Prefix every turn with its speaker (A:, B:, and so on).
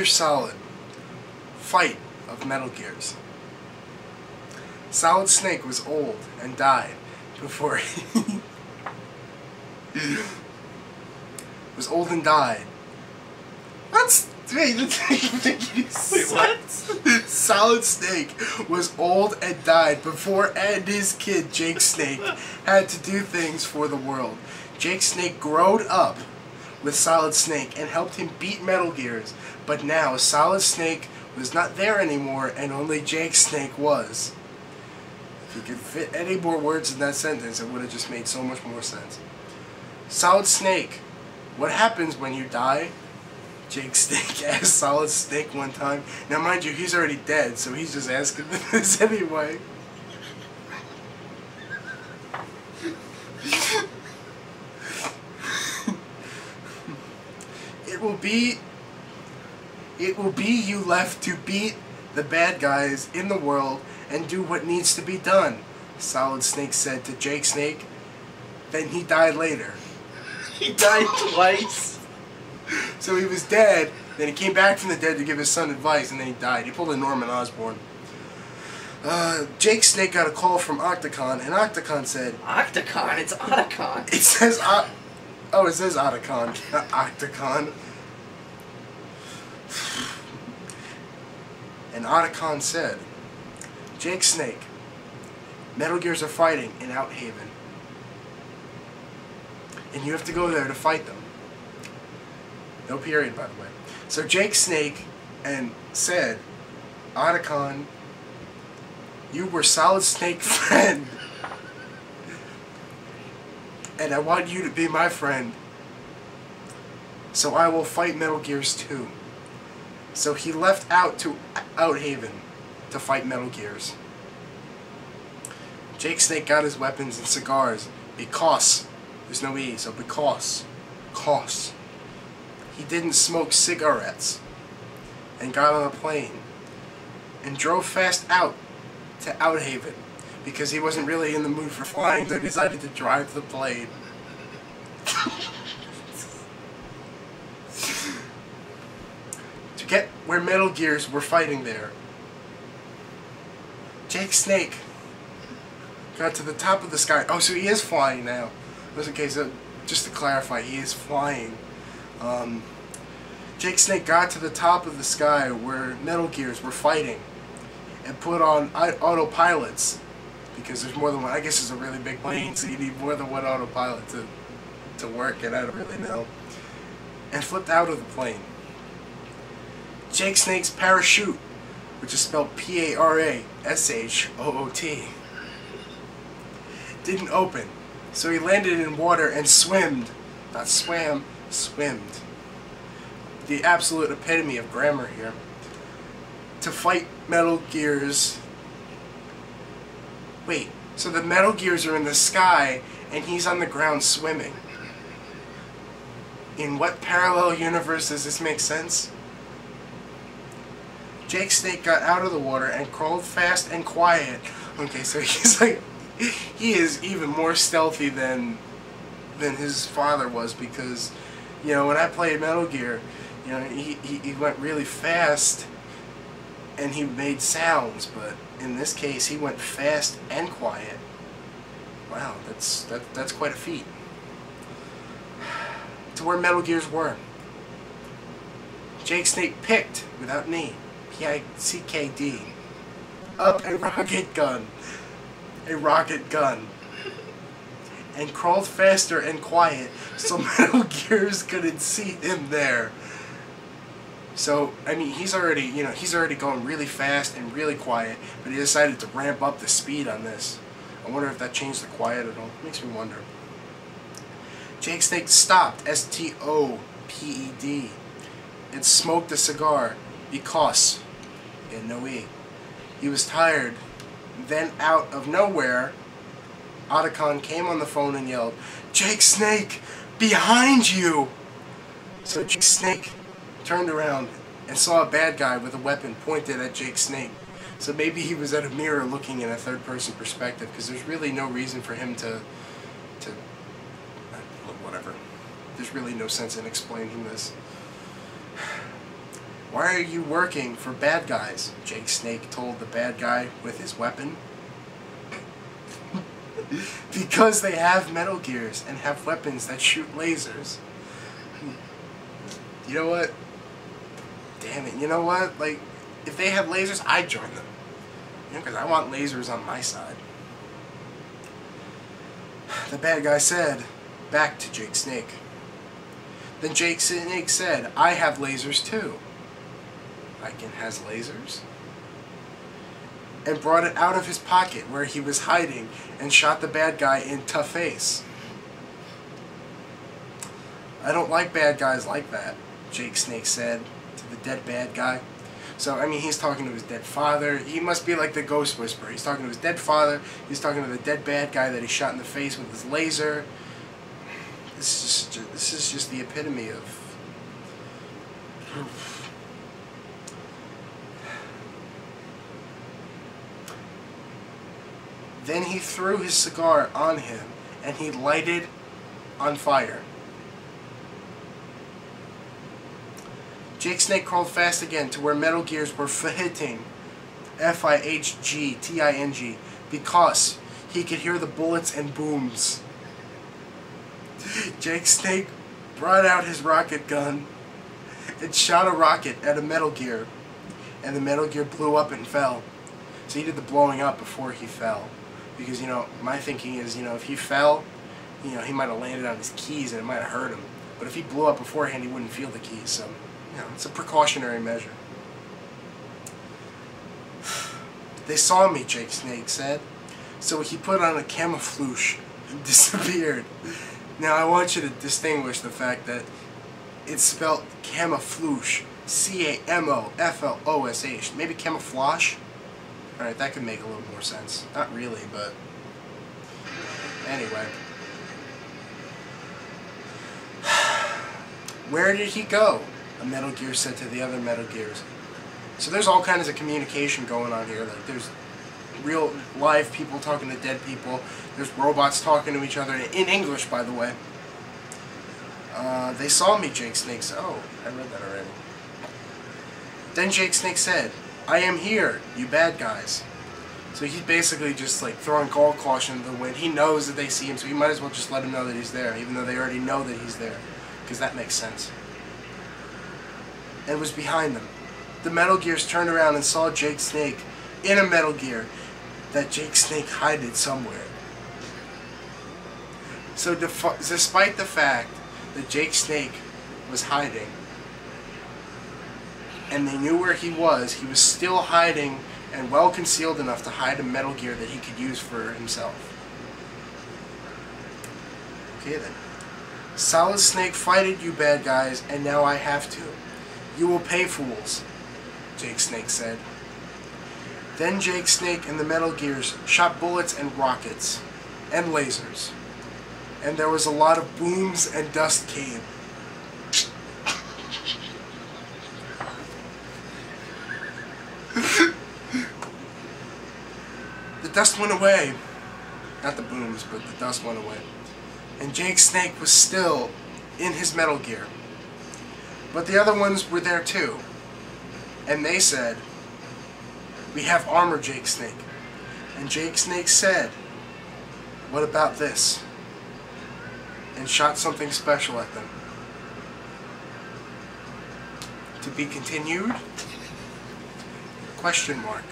A: Gear Solid. Fight of Metal Gears. Solid Snake was old and died before he was old and died. Wait,
B: what?
A: Solid Snake was old and died before and his kid, Jake Snake, had to do things for the world. Jake Snake growed up with Solid Snake and helped him beat Metal Gears, but now Solid Snake was not there anymore and only Jake Snake was. If you could fit any more words in that sentence, it would have just made so much more sense. Solid Snake, what happens when you die? Jake Snake asked Solid Snake one time. Now mind you, he's already dead, so he's just asking this anyway. It will be you left to beat the bad guys in the world and do what needs to be done, Solid Snake said to Jake Snake. Then he died later.
B: He died twice.
A: So he was dead, then he came back from the dead to give his son advice, and then he died. He pulled a Norman Osborn. Jake Snake got a call from Octacon, and Octacon said...
B: Octacon? It's Otacon.
A: It says... Oh, it says Otacon, not Octacon. And Otacon said, Jake Snake, Metal Gears are fighting in Outhaven. And you have to go there to fight them. No period, by the way. So Jake Snake and said, Otacon, you were Solid Snake's friend. And I want you to be my friend. So I will fight Metal Gears 2. So he left out to Outhaven to fight Metal Gears. Jake Snake got his weapons and cigars because, there's no E, so because he didn't smoke cigarettes and got on a plane and drove fast out to Outhaven because he wasn't really in the mood for flying, so he decided to drive the plane. To get where Metal Gears were fighting there, Jake Snake got to the top of the sky. Oh, so he is flying now. Okay, so just to clarify, he is flying. Jake Snake got to the top of the sky where Metal Gears were fighting and put on autopilots because there's more than one. I guess it's a really big plane, so you need more than one autopilot to work, and I don't really know. And flipped out of the plane. Jake Snake's parachute, which is spelled P-A-R-A-S-H-O-O-T, didn't open, so he landed in water and swimmed. Not swam, swimmed. The absolute epitome of grammar here. To fight Metal Gears. Wait, so the Metal Gears are in the sky and he's on the ground swimming. In what parallel universe does this make sense? Jake Snake got out of the water and crawled fast and quiet. Okay, so he's like, he is even more stealthy than his father was, because, you know, when I played Metal Gear, you know, he went really fast and he made sounds, but in this case he went fast and quiet. Wow, that's quite a feat. To where Metal Gears were. Jake Snake picked, without an E, P-I-C-K-D, up a rocket gun. A rocket gun. And crawled faster and quiet so Metal Gears couldn't see him there. So, I mean, he's already going really fast and really quiet, but he decided to ramp up the speed on this. I wonder if that changed the quiet at all. Makes me wonder. Jake Snake stopped, S-T-O-P-E-D, and smoked a cigar because, and no E, he was tired. Then out of nowhere, Otacon came on the phone and yelled, "Jake Snake, behind you!" So Jake Snake turned around and saw a bad guy with a weapon pointed at Jake Snake. So maybe he was at a mirror looking in a third-person perspective, because there's really no reason for him to whatever. There's really no sense in explaining this. "Why are you working for bad guys?" Jake Snake told the bad guy with his weapon. "Because they have Metal Gears and have weapons that shoot lasers." You know what? Damn it, you know what? Like, if they had lasers, I'd join them. You know, because I want lasers on my side. The bad guy said, back to Jake Snake. Then Jake Snake said, "I have lasers too." Lycan has lasers? And brought it out of his pocket where he was hiding and shot the bad guy in the face. "I don't like bad guys like that," Jake Snake said to the dead bad guy. So, I mean, he's talking to his dead father. He must be like the Ghost Whisperer. He's talking to his dead father. He's talking to the dead bad guy that he shot in the face with his laser. This is just the epitome of... Then he threw his cigar on him, and he lighted on fire. Jake Snake crawled fast again to where Metal Gears were fihting, F-I-H-G-T-I-N-G, because he could hear the bullets and booms. Jake Snake brought out his rocket gun and shot a rocket at a Metal Gear, and the Metal Gear blew up and fell. So he did the blowing up before he fell. Because, you know, my thinking is, you know, if he fell, you know, he might have landed on his keys and it might have hurt him. But if he blew up beforehand, he wouldn't feel the keys. So, you know, it's a precautionary measure. "They saw me," Jake Snake said. So he put on a camouflage and disappeared. Now I want you to distinguish the fact that it's spelled camouflage. C-A-M-O-F-L-O-S-H. Maybe camouflage? Alright, that could make a little more sense. Not really, but... Anyway. "Where did he go?" a Metal Gear said to the other Metal Gears. So there's all kinds of communication going on here. Like, there's real live people talking to dead people. There's robots talking to each other. In English, by the way. "They saw me," Jake Snake said. Oh, I read that already. Then Jake Snake said, "I am here, you bad guys." So he's basically just like throwing call caution to the wind. He knows that they see him, so he might as well just let them know that he's there, even though they already know that he's there. Because that makes sense. And was behind them. The Metal Gears turned around and saw Jake Snake in a Metal Gear that Jake Snake hid somewhere. So despite the fact that Jake Snake was hiding, and they knew where he was still hiding and well concealed enough to hide a Metal Gear that he could use for himself. Okay then. "Solid Snake fighted you bad guys, and now I have to. You will pay, fools," Jake Snake said. Then Jake Snake and the Metal Gears shot bullets and rockets and lasers. And there was a lot of booms and dust came. The dust went away. Not the booms, but the dust went away. And Jake Snake was still in his Metal Gear. But the other ones were there too. And they said, "We have armor, Jake Snake." And Jake Snake said, "What about this?" And shot something special at them. To be continued? Question mark.